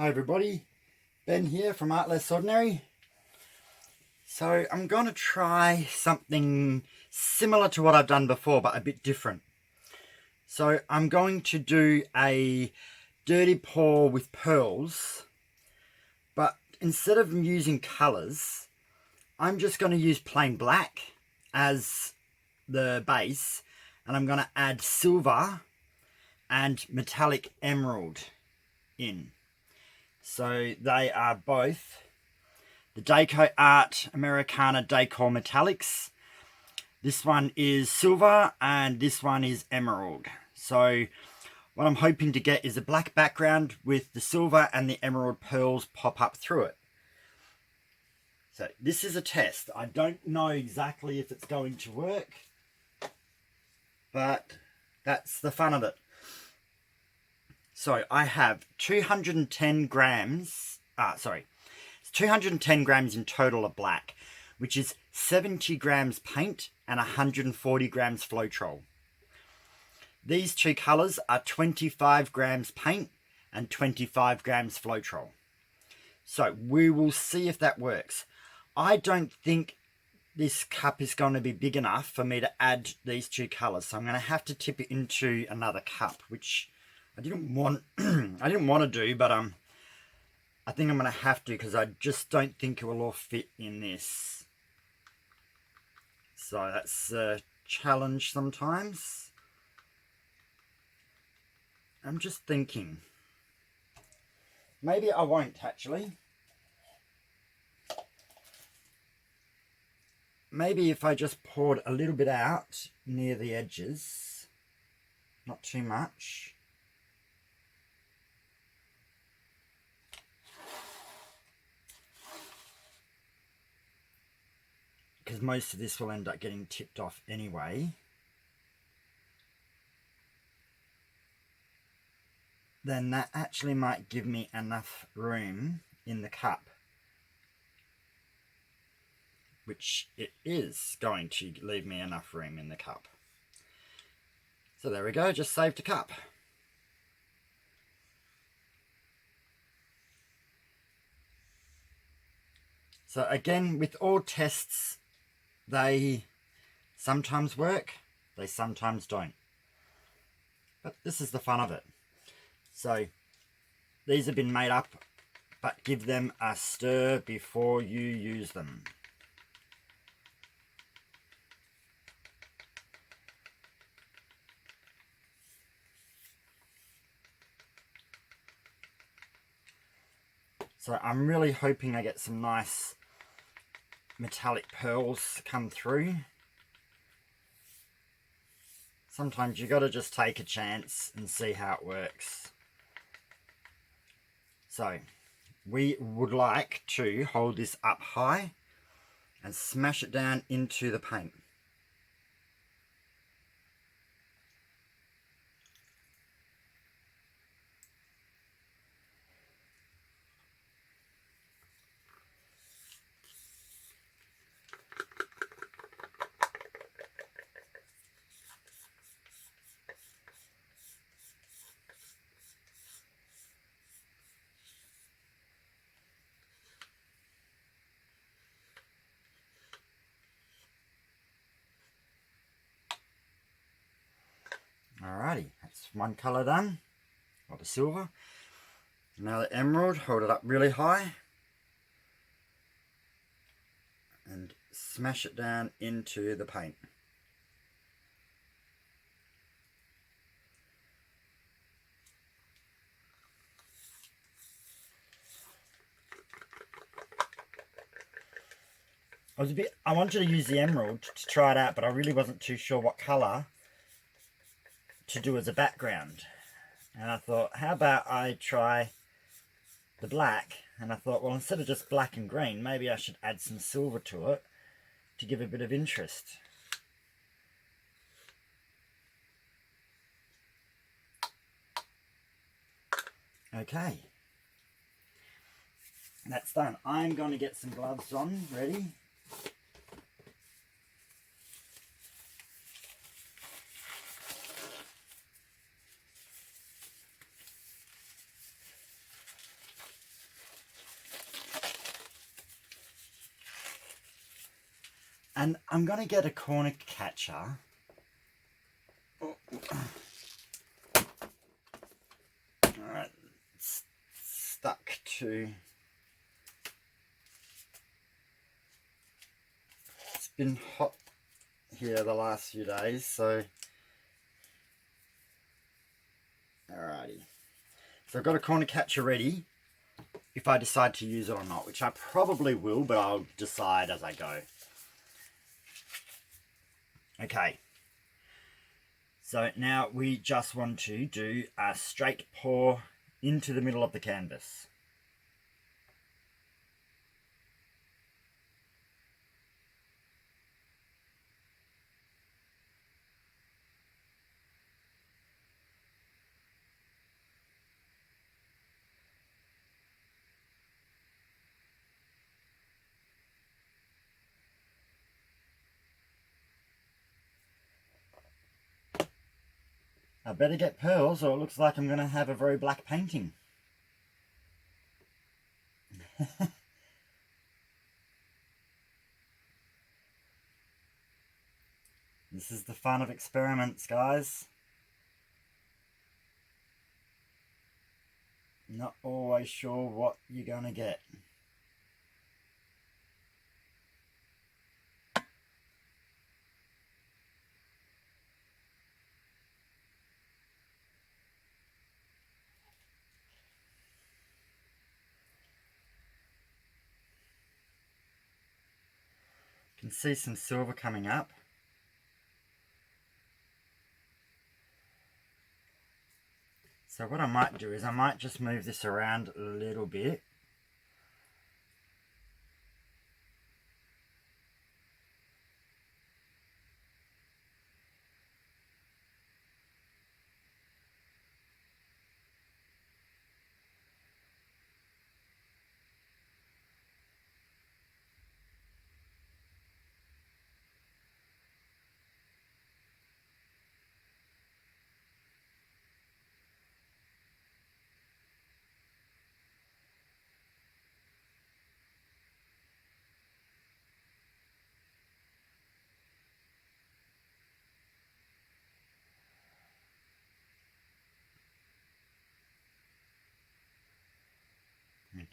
Hi everybody, Ben here from Art Less Ordinary. So I'm going to try something similar to what I've done before, but a bit different. So I'm going to do a dirty pour with pearls, but instead of using colours, I'm just going to use plain black as the base, and I'm going to add silver and metallic emerald in. So they are both the decoart Americana decor metallics. This one is silver and this one is emerald. So what I'm hoping to get is a black background with the silver and the emerald pearls pop up through it. So this is a test. I don't know exactly if it's going to work, but that's the fun of it. So I have 210 grams, it's 210 grams in total of black, which is 70 grams paint and 140 grams floetrol. These two colours are 25 grams paint and 25 grams floetrol. So we will see if that works. I don't think this cup is going to be big enough for me to add these two colours, so I'm going to have to tip it into another cup, which I didn't want to do, but I think I'm going to have to because I just don't think it will all fit in this. So that's a challenge sometimes. I'm just thinking. Maybe I won't actually. Maybe if I just poured a little bit out near the edges, not too much. Because most of this will end up getting tipped off anyway. Then that actually might give me enough room in the cup, which it is going to leave me enough room in the cup. So there we go, just saved a cup. So again, with all tests, they sometimes work, they sometimes don't. But this is the fun of it. So these have been made up, but give them a stir before you use them. So I'm really hoping I get some nice metallic pearls come through. Sometimes you got to just take a chance and see how it works. So we would like to hold this up high and smash it down into the paint. Alrighty, that's one colour done, or the silver. Now the emerald, hold it up really high and smash it down into the paint. I wanted to use the emerald to try it out, but I really wasn't too sure what colour to do as a background. And I thought, how about I try the black? And I thought, well, instead of just black and green, maybe I should add some silver to it to give a bit of interest. Okay. That's done. I'm going to get some gloves on, ready. And I'm going to get a corner catcher. Alright, it's stuck to... It's been hot here the last few days, so... Alrighty. So I've got a corner catcher ready, if I decide to use it or not, which I probably will, but I'll decide as I go. Okay. So now we just want to do a straight pour into the middle of the canvas. I better get pearls or it looks like I'm going to have a very black painting. This is the fun of experiments, guys. Not always sure what you're going to get. You can see some silver coming up. So what I might do is I might just move this around a little bit.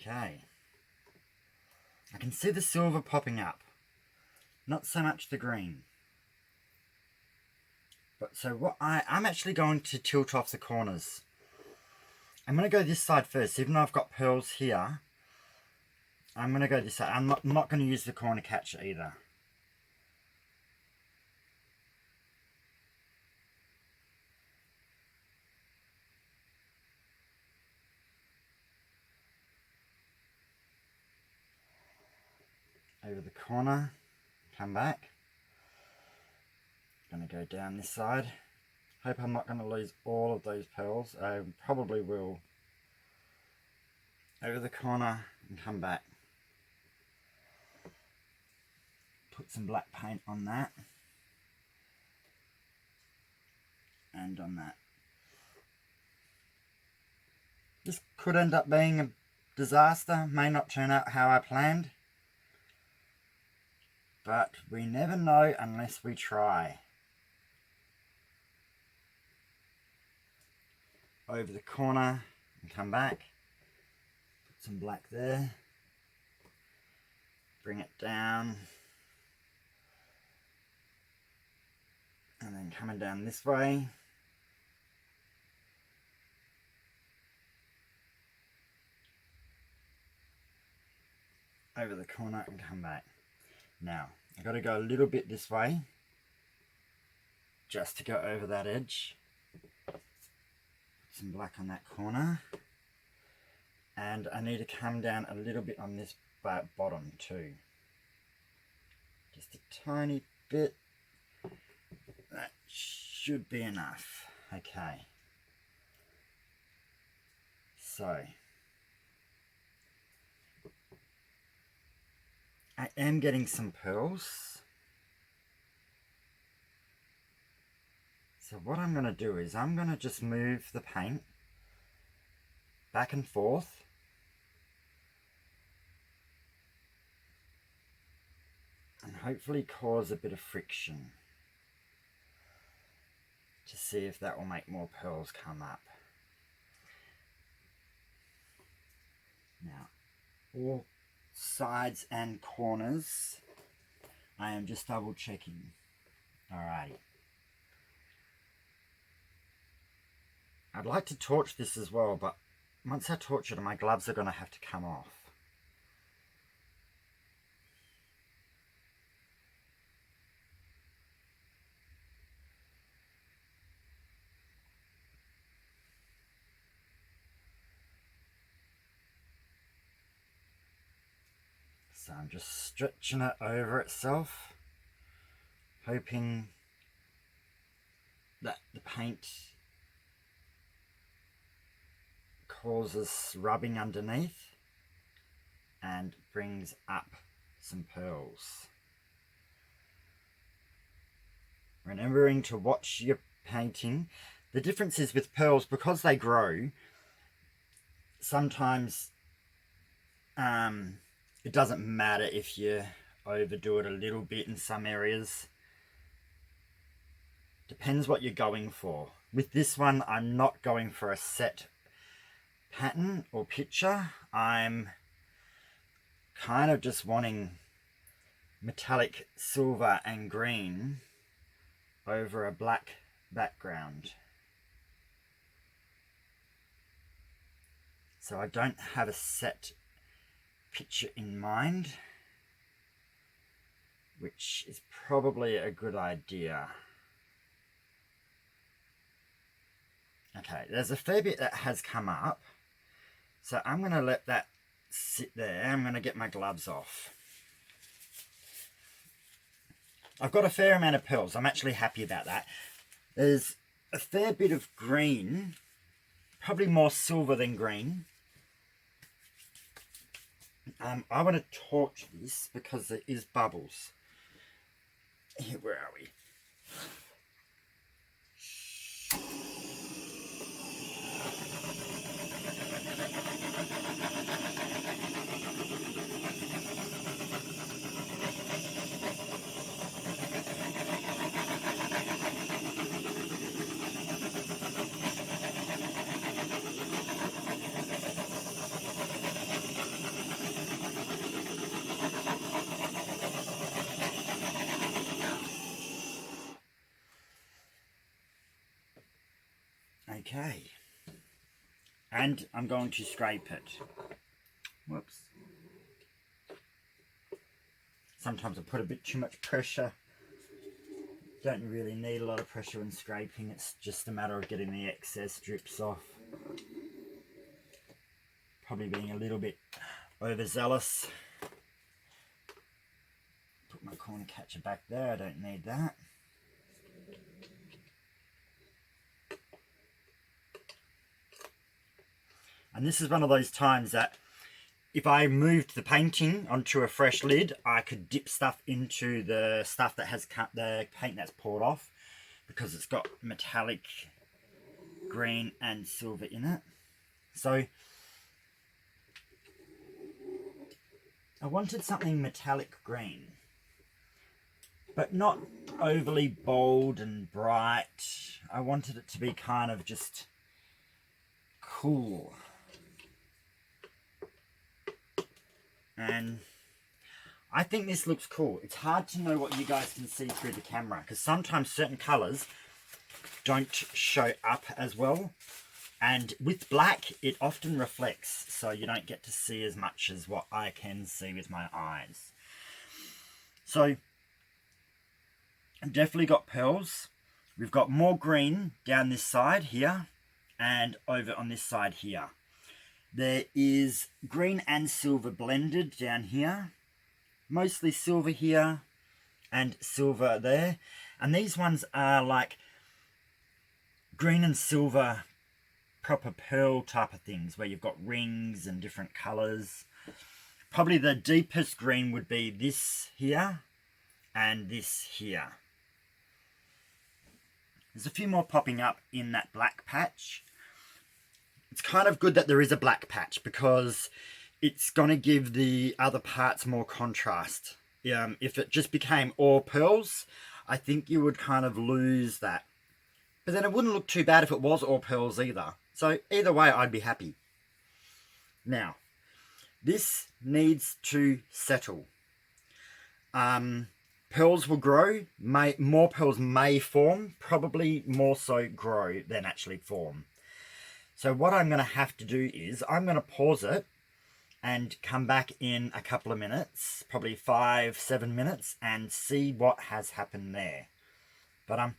Okay. I can see the silver popping up. Not so much the green. But so what I'm actually going to tilt off the corners. I'm going to go this side first. Even though I've got pearls here, I'm going to go this side. I'm not going to use the corner catcher either. Over the corner, come back. Going to go down this side. Hope I'm not going to lose all of those pearls. I probably will. Over the corner and come back. Put some black paint on that. And on that. This could end up being a disaster. May not turn out how I planned. But we never know unless we try. Over the corner and come back. Put some black there. Bring it down. And then coming down this way. Over the corner and come back. Now, I've got to go a little bit this way. Just to go over that edge. Some black on that corner, and I need to come down a little bit on this bottom too, just a tiny bit. That should be enough. Okay, so I am getting some pearls. So what I'm going to do is I'm going to just move the paint back and forth. And hopefully cause a bit of friction to see if that will make more pearls come up. Now, all sides and corners, I am just double checking. Alrighty. I'd like to torch this as well, but once I torch it, my gloves are going to have to come off. So I'm just stretching it over itself, hoping that the paint causes rubbing underneath and brings up some pearls. Remembering to watch your painting. The difference is with pearls, because they grow, sometimes it doesn't matter if you overdo it a little bit in some areas. Depends what you're going for. With this one, I'm not going for a set pattern or picture. I'm kind of just wanting metallic silver and green over a black background. So I don't have a set picture in mind, which is probably a good idea. Okay, there's a fair bit that has come up, so I'm going to let that sit there. I'm going to get my gloves off. I've got a fair amount of pearls. I'm actually happy about that. There's a fair bit of green, probably more silver than green. I want to torch this because there is bubbles. Here, where are we? Okay, and I'm going to scrape it. Whoops. Sometimes I put a bit too much pressure. Don't really need a lot of pressure when scraping. It's just a matter of getting the excess drips off. Probably being a little bit overzealous. Put my corner catcher back there. I don't need that. And this is one of those times that if I moved the painting onto a fresh lid, I could dip stuff into the stuff that has the paint that's poured off, because it's got metallic green and silver in it. So I wanted something metallic green, but not overly bold and bright. I wanted it to be kind of just cool. And I think this looks cool. It's hard to know what you guys can see through the camera, because sometimes certain colours don't show up as well. And with black, it often reflects, so you don't get to see as much as what I can see with my eyes. So, I've definitely got pearls. We've got more green down this side here, and over on this side here. There is green and silver blended down here. Mostly silver here and silver there. And these ones are like green and silver proper pearl type of things, where you've got rings and different colours. Probably the deepest green would be this here and this here. There's a few more popping up in that black patch. It's kind of good that there is a black patch, because it's going to give the other parts more contrast. if it just became all pearls, I think you would kind of lose that. But then it wouldn't look too bad if it was all pearls either. So either way, I'd be happy. Now, this needs to settle. Pearls will grow. More pearls may form. Probably more so grow than actually form. So what I'm going to have to do is I'm going to pause it and come back in a couple of minutes, probably 5-7 minutes, and see what has happened there. But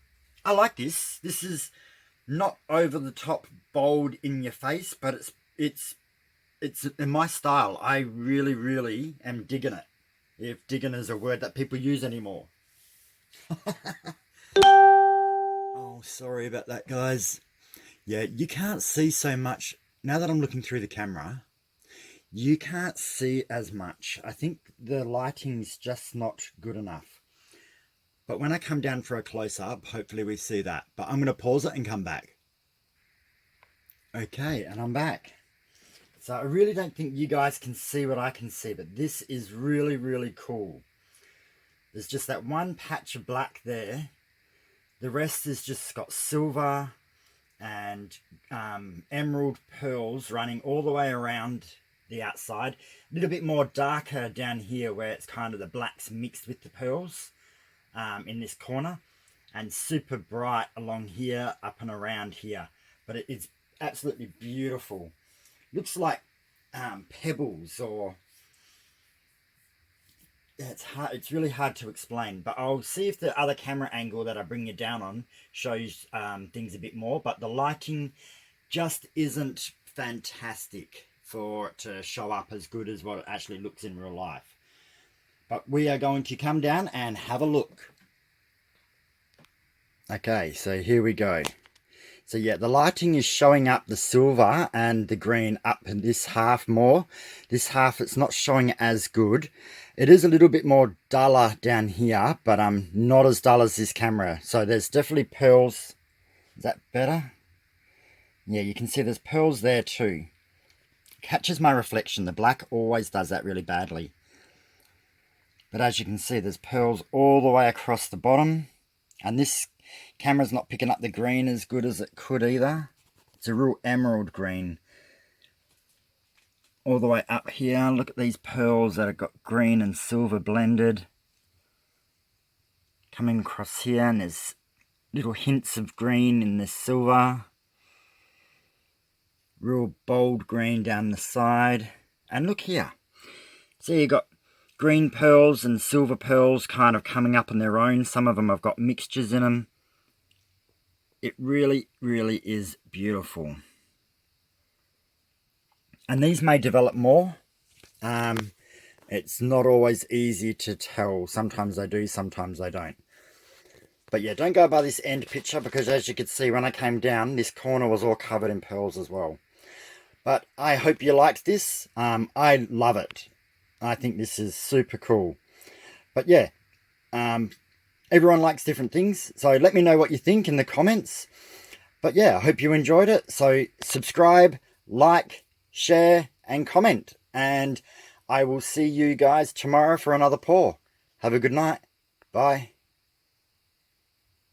I like this. This is not over the top, bold in your face, but it's in my style. I really, really am digging it. If digging is a word that people use anymore. Oh, sorry about that, guys. Yeah, you can't see so much. Now that I'm looking through the camera, you can't see as much. I think the lighting's just not good enough. But when I come down for a close-up, hopefully we see that. But I'm going to pause it and come back. Okay, and I'm back. So I really don't think you guys can see what I can see, but this is really, really cool. There's just that one patch of black there. The rest is just got silver and emerald pearls running all the way around the outside. A little bit more darker down here where it's kind of the blacks mixed with the pearls in this corner. And super bright along here, up and around here. But it's absolutely beautiful. Looks like pebbles, or it's really hard to explain, but I'll see if the other camera angle that I bring you down on shows things a bit more. But the lighting just isn't fantastic for it to show up as good as what it actually looks in real life. But we are going to come down and have a look. Okay, so here we go. So yeah, the lighting is showing up the silver and the green up in this half more. This half, it's not showing as good. It is a little bit more duller down here, but not as dull as this camera. So there's definitely pearls. Is that better? Yeah, you can see there's pearls there too. Catches my reflection. The black always does that really badly. But as you can see, there's pearls all the way across the bottom. And this camera's not picking up the green as good as it could either. It's a real emerald green. All the way up here, look at these pearls that have got green and silver blended. Coming across here, and there's little hints of green in the silver. Real bold green down the side. And look here. So you got green pearls and silver pearls kind of coming up on their own. Some of them have got mixtures in them. It really, really is beautiful. And these may develop more. It's not always easy to tell. Sometimes they do, sometimes they don't. But yeah, don't go by this end picture, because as you can see when I came down, this corner was all covered in pearls as well. But I hope you liked this. I love it. I think this is super cool. But yeah, everyone likes different things. So let me know what you think in the comments. But yeah, I hope you enjoyed it. So subscribe, like, share, and comment. And I will see you guys tomorrow for another pour. Have a good night. Bye.